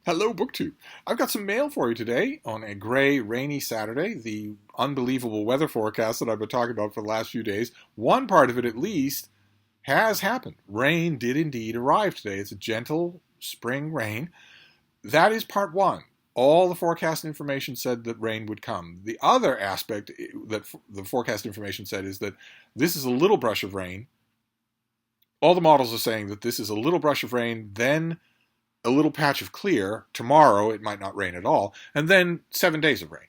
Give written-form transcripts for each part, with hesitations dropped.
Hello, BookTube. I've got some mail for you today on a gray, rainy Saturday. The unbelievable weather forecast that I've been talking about for the last few days, one part of it at least, has happened. Rain did indeed arrive today. It's a gentle spring rain. That is part one. All the forecast information said that rain would come. The other aspect that the forecast information said is that this is a little brush of rain. All the models are saying that this is a little brush of rain, then a little patch of clear. Tomorrow it might not rain at all, and then 7 days of rain.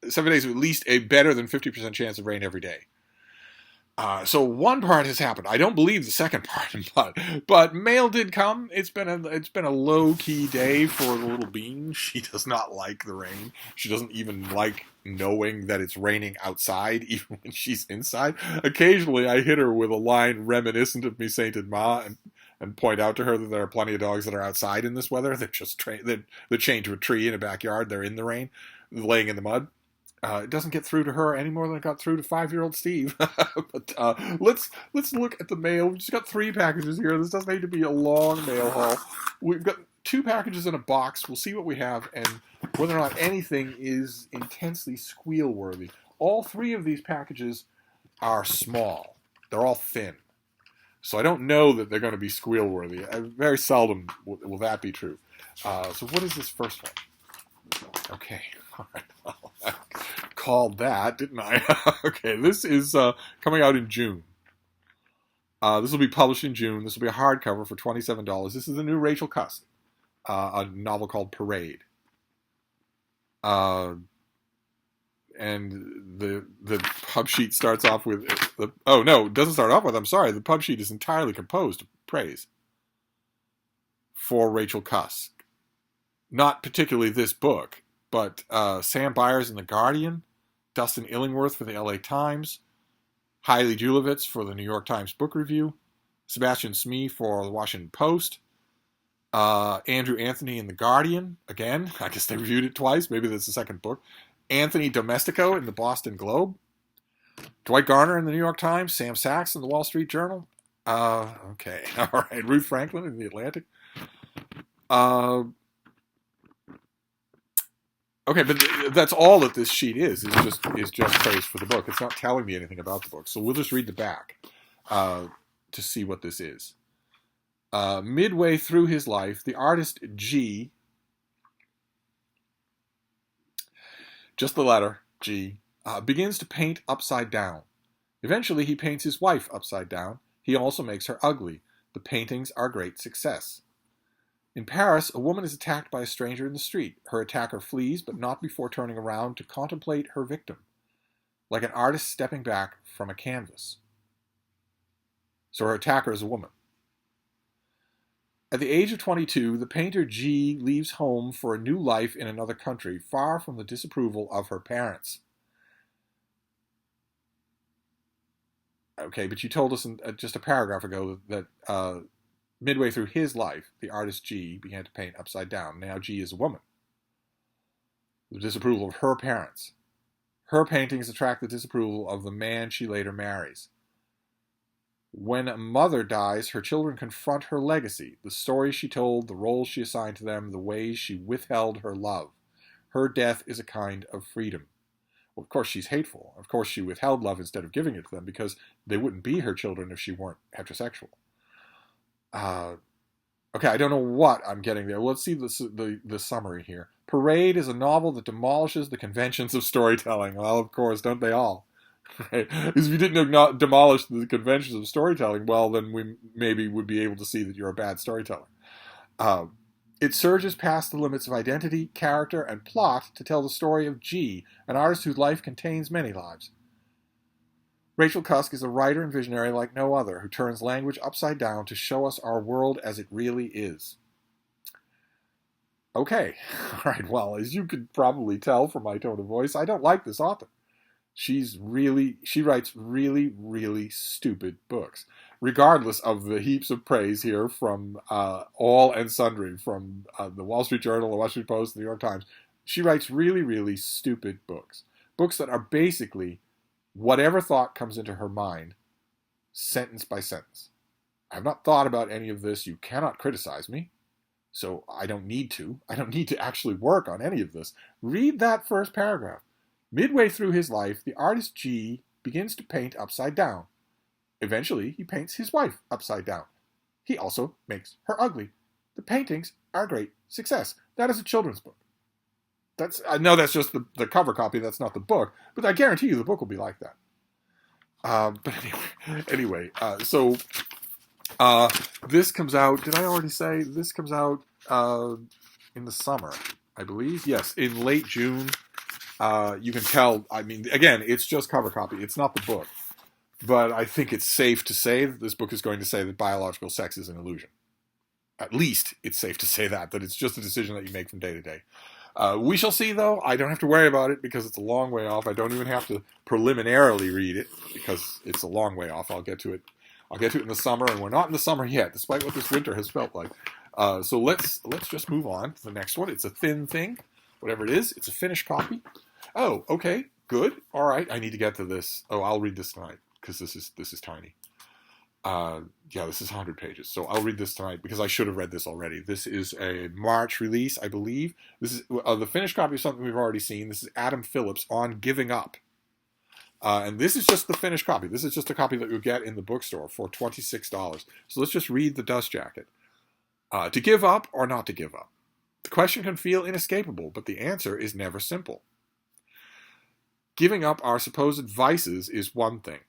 7 days of at least a better than 50% chance of rain every day. So one part has happened. I don't believe the second part, but mail did come. It's been a low key day for the little bean. She does not like the rain. She doesn't even like knowing that it's raining outside, even when she's inside. Occasionally, I hit her with a line reminiscent of me Sainted Ma, and point out to her that there are plenty of dogs that are outside in this weather. They're just they're chained to a tree in a backyard. They're in the rain, laying in the mud. It doesn't get through to her any more than it got through to 5-year-old Steve. But let's look at the mail. We've just got 3 packages here. This doesn't need to be a long mail haul. We've got 2 packages in a box. We'll see what we have and whether or not anything is intensely squeal-worthy. All 3 of these packages are small. They're all thin. So I don't know that they're going to be squeal-worthy. Very seldom will that be true. So what is this first one? Okay. All right. Well, I called that, didn't I? Okay, this is coming out in June. This will be published in June. This will be a hardcover for $27. This is the new Rachel Cusk, a novel called Parade. And the pub sheet starts off with oh no, it doesn't start off with. I'm sorry. The pub sheet is entirely composed of praise for Rachel Cusk. Not particularly this book, but Sam Byers in The Guardian, Dustin Illingworth for the LA Times, Hailey Julavitz for the New York Times Book Review, Sebastian Smee for the Washington Post, Andrew Anthony in The Guardian, again, I guess they reviewed it twice, maybe that's the second book, Anthony Domestico in the Boston Globe, Dwight Garner in the New York Times, Sam Sachs in the Wall Street Journal, okay, all right, Ruth Franklin in the Atlantic, okay, but that's all that this sheet is just praise for the book. It's not telling me anything about the book, so we'll just read the back to see what this is. Midway through his life, the artist G, just the letter G, begins to paint upside down. Eventually, he paints his wife upside down. He also makes her ugly. The paintings are a great success. In Paris, a woman is attacked by a stranger in the street. Her attacker flees, but not before turning around to contemplate her victim, like an artist stepping back from a canvas. So her attacker is a woman. At the age of 22, the painter G leaves home for a new life in another country, far from the disapproval of her parents. Okay, but you told us in just a paragraph ago that midway through his life, the artist G began to paint upside down. Now G is a woman. The disapproval of her parents. Her paintings attract the disapproval of the man she later marries. When a mother dies, her children confront her legacy, the stories she told, the roles she assigned to them, the ways she withheld her love. Her death is a kind of freedom. Well, of course, she's hateful. Of course, she withheld love instead of giving it to them because they wouldn't be her children if she weren't heterosexual. Okay, I don't know what I'm getting there. Let's see the summary here. Parade is a novel that demolishes the conventions of storytelling. Well, of course, don't they all? Right? Because if you didn't demolish the conventions of storytelling, well, then we maybe would be able to see that you're a bad storyteller. It surges past the limits of identity, character, and plot to tell the story of G, an artist whose life contains many lives. Rachel Cusk is a writer and visionary like no other, who turns language upside down to show us our world as it really is. Okay, all right, well, as you could probably tell from my tone of voice, I don't like this author. She writes really, really stupid books, regardless of the heaps of praise here from all and sundry, from the Wall Street Journal, the Washington Post, the New York Times. She writes really, really stupid books. Books that are basically whatever thought comes into her mind, sentence by sentence. I have not thought about any of this. You cannot criticize me. so I don't need to. I don't need to actually work on any of this. Read that first paragraph. Midway through his life, the artist G begins to paint upside down. Eventually, he paints his wife upside down. He also makes her ugly. The paintings are a great success. That is a children's book. I know that's just the cover copy. That's not the book. But I guarantee you the book will be like that. But anyway, so this comes out, did I already say? This comes out in the summer, I believe. Yes, in late June. You can tell, I mean, again, it's just cover copy. It's not the book. But I think it's safe to say that this book is going to say that biological sex is an illusion. At least it's safe to say that it's just a decision that you make from day to day. We shall see, though. I don't have to worry about it because it's a long way off. I don't even have to preliminarily read it because it's a long way off. I'll get to it in the summer, and we're not in the summer yet, despite what this winter has felt like. So let's just move on to the next one. It's a thin thing, whatever it is. It's a finished copy. Oh, okay, good. All right, I need to get to this. Oh, I'll read this tonight because this is tiny. Yeah, this is 100 pages. So I'll read this tonight because I should have read this already. This is a March release, I believe. This is the finished copy of something we've already seen. This is Adam Phillips on Giving Up. And this is just the finished copy. This is just a copy that you'll get in the bookstore for $26. So let's just read the dust jacket. To give up or not to give up? The question can feel inescapable, but the answer is never simple. Giving up our supposed vices is one thing.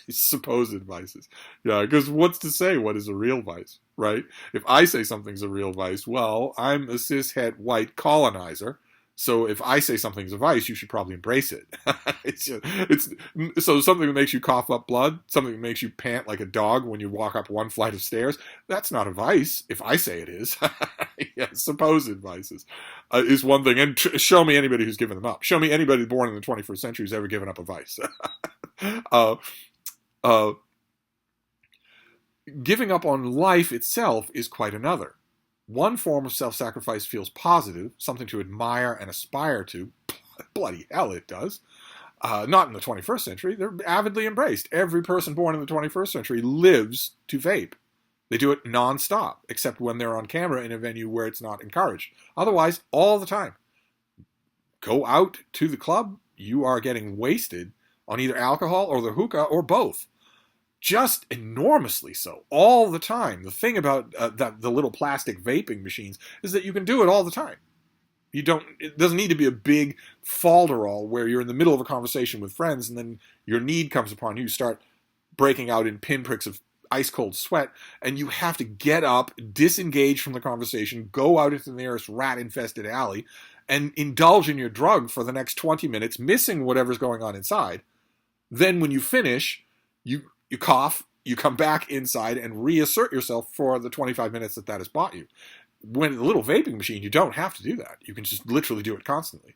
Supposed vices. Yeah, because what's to say what is a real vice, right? If I say something's a real vice, well, I'm a cishet white colonizer. So if I say something's a vice, you should probably embrace it. So something that makes you cough up blood, something that makes you pant like a dog when you walk up one flight of stairs, that's not a vice if I say it is. Yeah, supposed vices is one thing. And show me anybody who's given them up. Show me anybody born in the 21st century who's ever given up a vice. Giving up on life itself is quite another. One form of self-sacrifice feels positive, something to admire and aspire to. Bloody hell, it does. Not in the 21st century. They're avidly embraced. Every person born in the 21st century lives to vape. They do it nonstop, except when they're on camera in a venue where it's not encouraged. Otherwise, all the time. Go out to the club, you are getting wasted on either alcohol or the hookah or both. Just enormously so, all the time. The thing about the little plastic vaping machines is that you can do it all the time. It doesn't need to be a big falderall where you're in the middle of a conversation with friends and then your need comes upon you. You start breaking out in pinpricks of ice cold sweat and you have to get up, disengage from the conversation, go out into the nearest rat-infested alley and indulge in your drug for the next 20 minutes, missing whatever's going on inside. Then when you finish, you cough, you come back inside and reassert yourself for the 25 minutes that has bought you. When the little vaping machine, you don't have to do that. You can just literally do it constantly.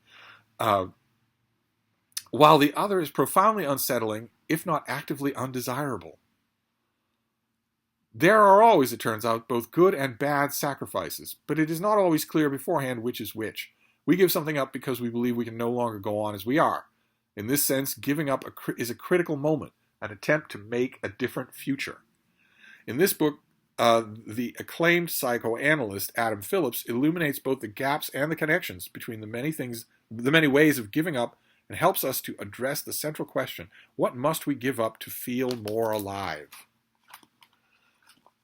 While the other is profoundly unsettling, if not actively undesirable. There are always, it turns out, both good and bad sacrifices, but it is not always clear beforehand which is which. We give something up because we believe we can no longer go on as we are. In this sense, giving up is a critical moment, an attempt to make a different future. In this book, the acclaimed psychoanalyst Adam Phillips illuminates both the gaps and the connections between the many ways of giving up and helps us to address the central question, what must we give up to feel more alive?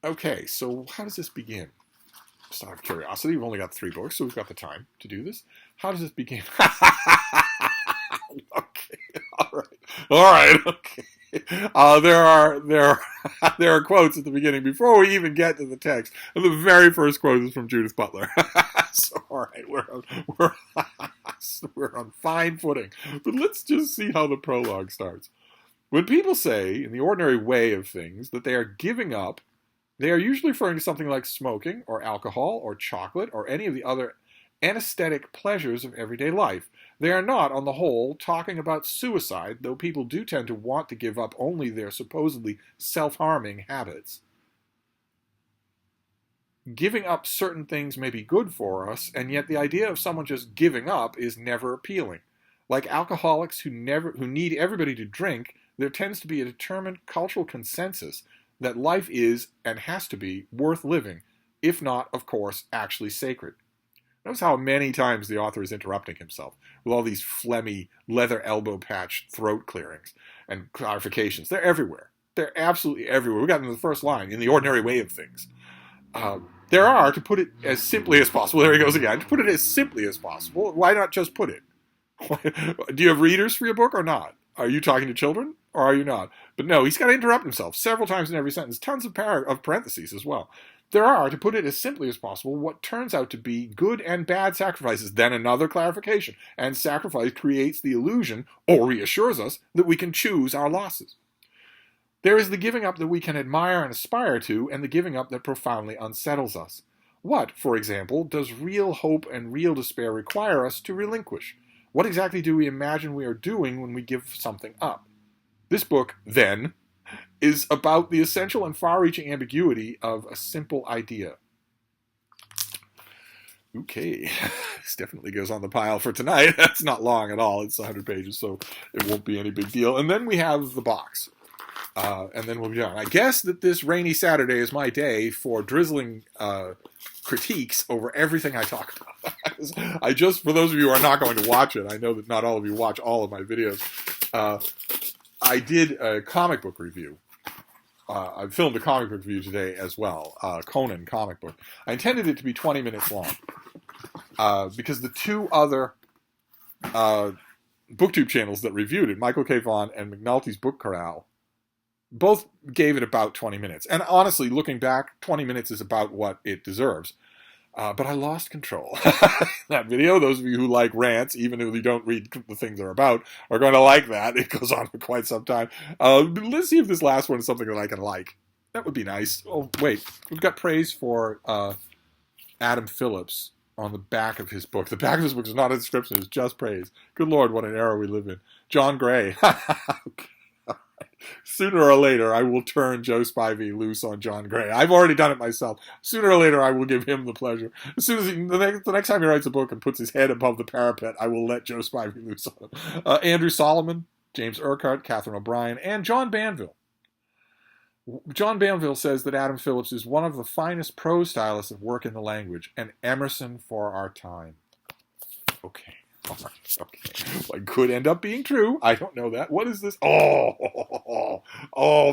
Okay, so how does this begin? Just out of curiosity, we've only got 3 books, so we've got the time to do this. How does this begin? Okay, all right, okay. There are quotes at the beginning before we even get to the text, and the very first quote is from Judith Butler. So, all right, we're on fine footing. But let's just see how the prologue starts. When people say, in the ordinary way of things, that they are giving up, they are usually referring to something like smoking, or alcohol, or chocolate, or any of the other anesthetic pleasures of everyday life. They are not, on the whole, talking about suicide, though people do tend to want to give up only their supposedly self-harming habits. Giving up certain things may be good for us, and yet the idea of someone just giving up is never appealing. Like alcoholics who need everybody to drink, there tends to be a determined cultural consensus that life is, and has to be, worth living if not, of course, actually sacred. Notice how many times the author is interrupting himself with all these phlegmy, leather elbow patch throat clearings and clarifications. They're everywhere. They're absolutely everywhere. We got in the first line, in the ordinary way of things. There are, to put it as simply as possible, there he goes again, to put it as simply as possible, why not just put it? Do you have readers for your book or not? Are you talking to children or are you not? But no, he's got to interrupt himself several times in every sentence, tons of parentheses as well. There are, to put it as simply as possible, what turns out to be good and bad sacrifices. Then another clarification. And sacrifice creates the illusion, or reassures us, that we can choose our losses. There is the giving up that we can admire and aspire to, and the giving up that profoundly unsettles us. What, for example, does real hope and real despair require us to relinquish? What exactly do we imagine we are doing when we give something up? This book, then, is about the essential and far-reaching ambiguity of a simple idea. Okay, this definitely goes on the pile for tonight. That's not long at all. It's 100 pages, so it won't be any big deal. And then we have the box. And then we'll be done. I guess that this rainy Saturday is my day for drizzling critiques over everything I talk about. I just, for those of you who are not going to watch it, I know that not all of you watch all of my videos. I did a comic book review. I filmed a comic book review today as well, Conan comic book. I intended it to be 20 minutes long because the two other BookTube channels that reviewed it, Michael K. Vaughan and McNulty's Book Corral, both gave it about 20 minutes. And honestly, looking back, 20 minutes is about what it deserves. But I lost control. That video, those of you who like rants, even if you don't read the things they're about, are going to like that. It goes on for quite some time. Let's see if this last one is something that I can like. That would be nice. Oh, wait. We've got praise for Adam Phillips on the back of his book. The back of his book is not a description. It's just praise. Good Lord, what an era we live in. John Gray. Sooner or later, I will turn Joe Spivey loose on John Gray. I've already done it myself. Sooner or later, I will give him the pleasure. As soon as the next time he writes a book and puts his head above the parapet, I will let Joe Spivey loose on him. Andrew Solomon, James Urquhart, Catherine O'Brien, and John Banville. John Banville says that Adam Phillips is one of the finest prose stylists of work in the language, an Emerson for our time. Okay. Okay. Well, it could end up being true. I don't know that. What is this? Oh,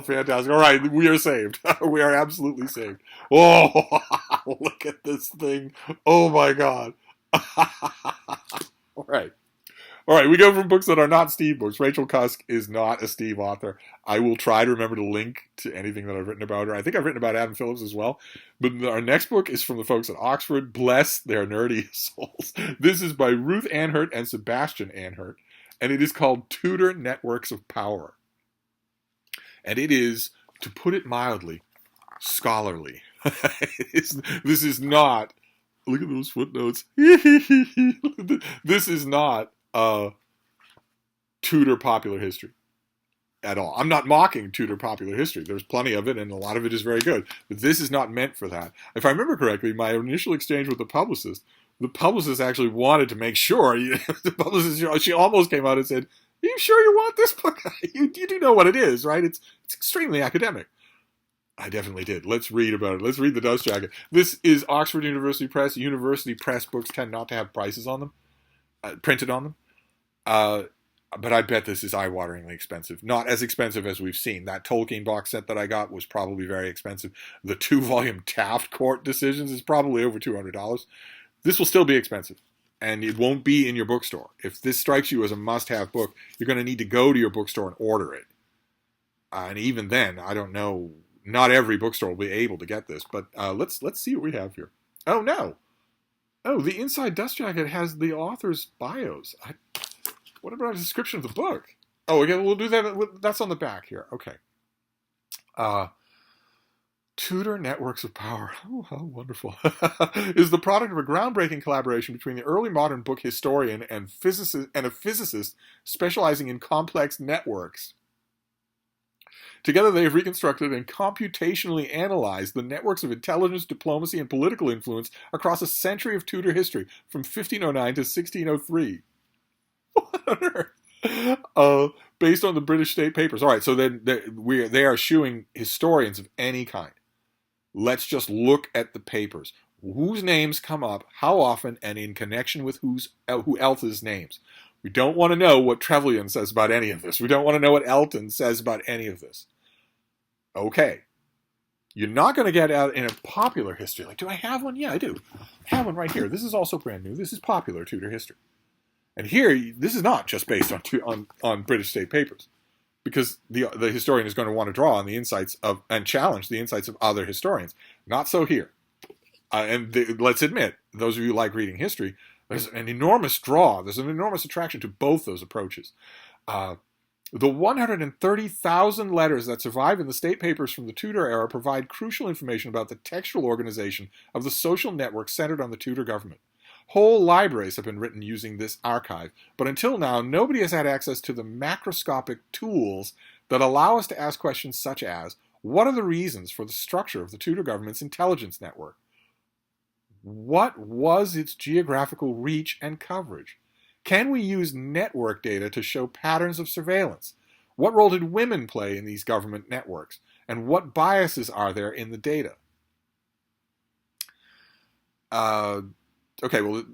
fantastic. All right, we are saved. We are absolutely saved. Oh, look at this thing. Oh, my God. All right. All right, we go from books that are not Steve books. Rachel Cusk is not a Steve author. I will try to remember to link to anything that I've written about her. I think I've written about Adam Phillips as well. But our next book is from the folks at Oxford. Bless their nerdy souls. This is by Ruth Anhert and Sebastian Anhert, and it is called Tudor Networks of Power. And it is, to put it mildly, scholarly. This is not, look at those footnotes. This is not Tudor popular history at all. I'm not mocking Tudor popular history. There's plenty of it, and a lot of it is very good. But this is not meant for that. If I remember correctly, my initial exchange with the publicist actually wanted to make sure. The publicist, she almost came out and said, "Are you sure you want this book? You do know what it is, right? It's extremely academic." I definitely did. Let's read about it. Let's read the dust jacket. This is Oxford University Press. University Press books tend not to have prices on them, printed on them. But I bet this is eye-wateringly expensive. Not as expensive as we've seen. That Tolkien box set that I got was probably very expensive. The 2-volume Taft Court Decisions is probably over $200. This will still be expensive, and it won't be in your bookstore. If this strikes you as a must-have book, you're going to need to go to your bookstore and order it. And even then, I don't know. Not every bookstore will be able to get this, but let's see what we have here. Oh, no. Oh, the inside dust jacket has the author's bios. What about a description of the book? Oh, okay, we'll do that. That's on the back here. Okay. Tudor Networks of Power. Oh, how wonderful. Is the product of a groundbreaking collaboration between the early modern book historian and a physicist specializing in complex networks. Together, they have reconstructed and computationally analyzed the networks of intelligence, diplomacy, and political influence across a century of Tudor history, from 1509 to 1603. What on earth? Based on the British State Papers. All right, so then they are shooing historians of any kind. Let's just look at the papers. Whose names come up, how often, and in connection with who else's names. We don't want to know what Trevelyan says about any of this. We don't want to know what Elton says about any of this. Okay. You're not going to get out in a popular history. Like, do I have one? Yeah, I do. I have one right here. This is also brand new. This is popular Tudor history. And here, this is not just based on British state papers, because the historian is going to want to draw on the insights of and challenge the insights of other historians. Not so here. Let's admit, those of you who like reading history, there's an enormous draw. There's an enormous attraction to both those approaches. The 130,000 letters that survive in the state papers from the Tudor era provide crucial information about the textual organization of the social network centered on the Tudor government. Whole libraries have been written using this archive, but until now, nobody has had access to the macroscopic tools that allow us to ask questions such as, what are the reasons for the structure of the Tudor government's intelligence network? What was its geographical reach and coverage? Can we use network data to show patterns of surveillance? What role did women play in these government networks? And what biases are there in the data? Okay, well,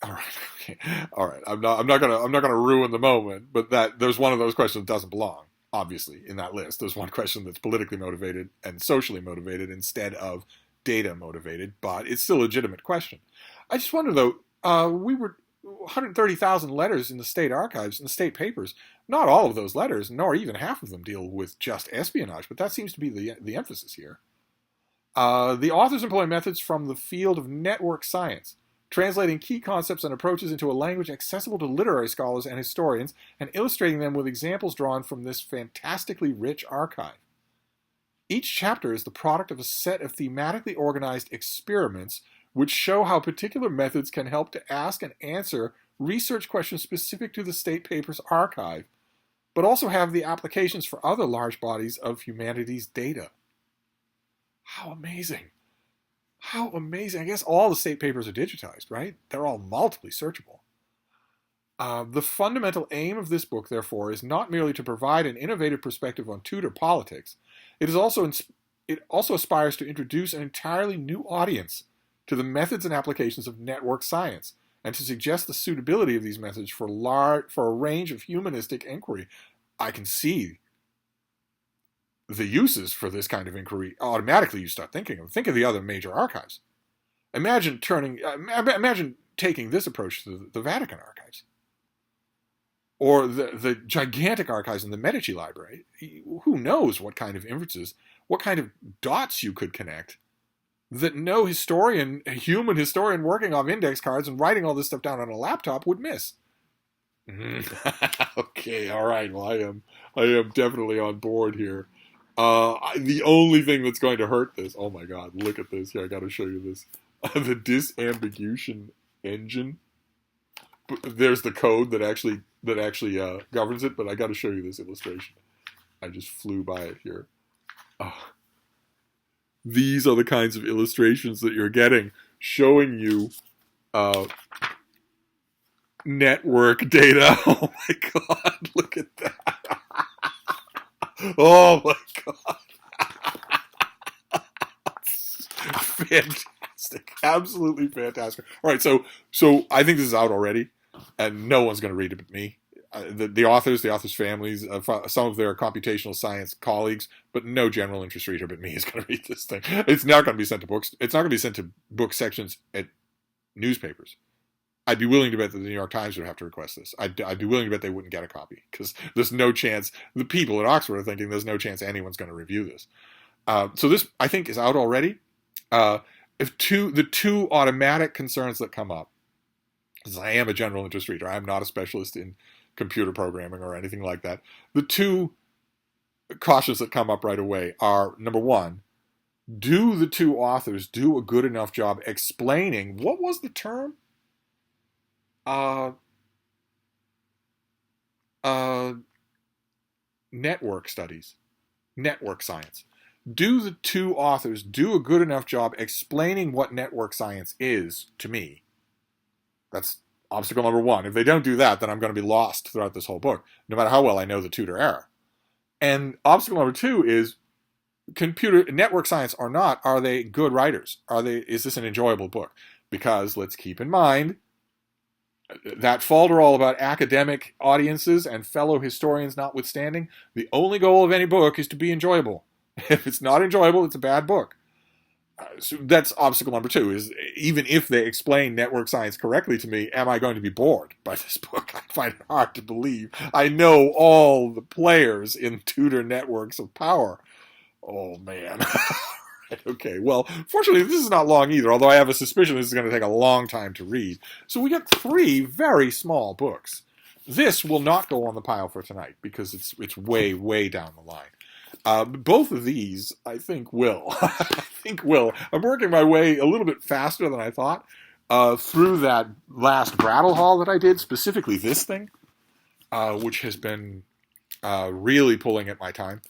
all right, okay, all right. I'm not gonna ruin the moment, but there's one of those questions that doesn't belong, obviously, in that list. There's one question that's politically motivated and socially motivated instead of data motivated, but it's still a legitimate question. I just wonder though, we were 130,000 letters in the state archives, in the state papers. Not all of those letters, nor even half of them, deal with just espionage, but that seems to be the emphasis here. The authors employ methods from the field of network science, translating key concepts and approaches into a language accessible to literary scholars and historians, and illustrating them with examples drawn from this fantastically rich archive. Each chapter is the product of a set of thematically organized experiments which show how particular methods can help to ask and answer research questions specific to the state papers archive, but also have the applications for other large bodies of humanities data. How amazing. How amazing. I guess all the state papers are digitized, right? They're all multiply searchable. The fundamental aim of this book, therefore, is not merely to provide an innovative perspective on Tudor politics. It also aspires to introduce an entirely new audience to the methods and applications of network science, and to suggest the suitability of these methods for a range of humanistic inquiry. I can see the uses for this kind of inquiry. Automatically you start thinking of the other major archives. Imagine taking this approach to the Vatican archives, or the gigantic archives in the Medici Library. Who knows what kind of inferences, what kind of dots you could connect that no historian, a human historian working off index cards and writing all this stuff down on a laptop would miss. Okay, all right. Well, I am definitely on board here. The only thing that's going to hurt this. Oh my God! Look at this. Here, I got to show you this. The disambiguation engine. There's the code that actually governs it, but I got to show you this illustration. I just flew by it here. These are the kinds of illustrations that you're getting, showing you network data. Oh my God, look at that. Oh my God. Fantastic. Absolutely fantastic. All right, so I think this is out already, and no one's going to read it but me. The authors, the authors' families, some of their computational science colleagues, but no general interest reader but me is going to read this thing. It's not going to be sent to books. It's not going to be sent to book sections at newspapers. I'd be willing to bet that the New York Times would have to request this. I'd be willing to bet they wouldn't get a copy, because there's no chance. The people at Oxford are thinking there's no chance anyone's going to review this. So this, I think, is out already. The two automatic concerns that come up, because I am a general interest reader, I'm not a specialist in computer programming or anything like that. The two cautions that come up right away are, number one, do the two authors do a good enough job explaining, what was the term? Network studies, network science. Do the two authors do a good enough job explaining what network science is to me? That's obstacle number one. If they don't do that, then I'm going to be lost throughout this whole book, no matter how well I know the Tudor era. And obstacle number two is, computer network science or not, are they good writers? Is this an enjoyable book? Because let's keep in mind that falderall about academic audiences and fellow historians notwithstanding, the only goal of any book is to be enjoyable. If it's not enjoyable, it's a bad book. So that's obstacle number 2, is even if they explain network science correctly to me, am I going to be bored by this book? I find it hard to believe. I know all the players in Tudor networks of power. Oh, man. Okay, well, fortunately, this is not long either, although I have a suspicion this is going to take a long time to read. So we got 3 very small books. This will not go on the pile for tonight because it's way, way down the line. Both of these, I think, will. I think will. I'm working my way a little bit faster than I thought through that last Brattle haul that I did, specifically this thing, which has been really pulling at my time.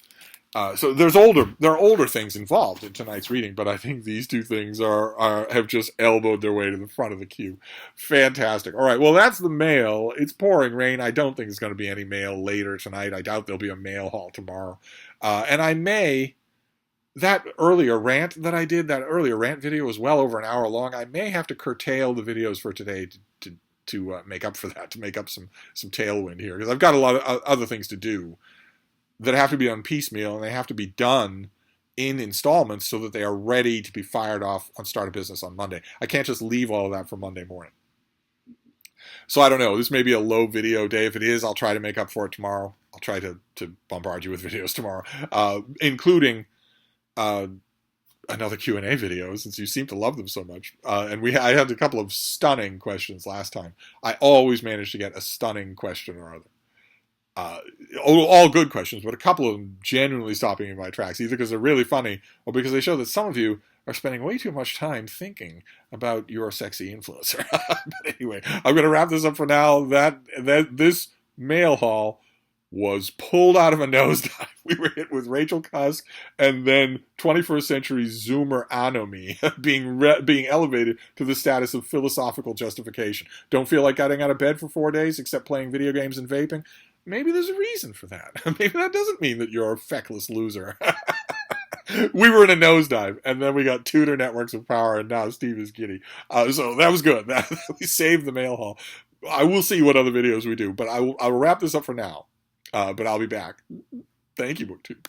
So there are older things involved in tonight's reading, but I think these 2 things have just elbowed their way to the front of the queue. Fantastic. All right, well, that's the mail. It's pouring rain. I don't think there's going to be any mail later tonight. I doubt there'll be a mail haul tomorrow. And I may, that earlier rant that I did, that earlier rant video was well over an hour long. I may have to curtail the videos for today to make up for that, to make up some tailwind here, because I've got a lot of other things to do that have to be done piecemeal, and they have to be done in installments so that they are ready to be fired off on Start a Business on Monday. I can't just leave all of that for Monday morning. So I don't know. This may be a low video day. If it is, I'll try to make up for it tomorrow. I'll try to bombard you with videos tomorrow, including another Q&A video, since you seem to love them so much. And I had a couple of stunning questions last time. I always manage to get a stunning question or other. All good questions, but a couple of them genuinely stopping in my tracks, either because they're really funny or because they show that some of you are spending way too much time thinking about your sexy influencer. But anyway, I'm going to wrap this up for now. That this mail haul was pulled out of a nosedive. We were hit with Rachel Cusk and then 21st century Zoomer anomy being elevated to the status of philosophical justification. Don't feel like getting out of bed for 4 days except playing video games and vaping? Maybe there's a reason for that. Maybe that doesn't mean that you're a feckless loser. We were in a nosedive, and then we got Tudor networks of power, and now Steve is giddy. So that was good. We saved the mail haul. I will see what other videos we do, but I will wrap this up for now. But I'll be back. Thank you, BookTube.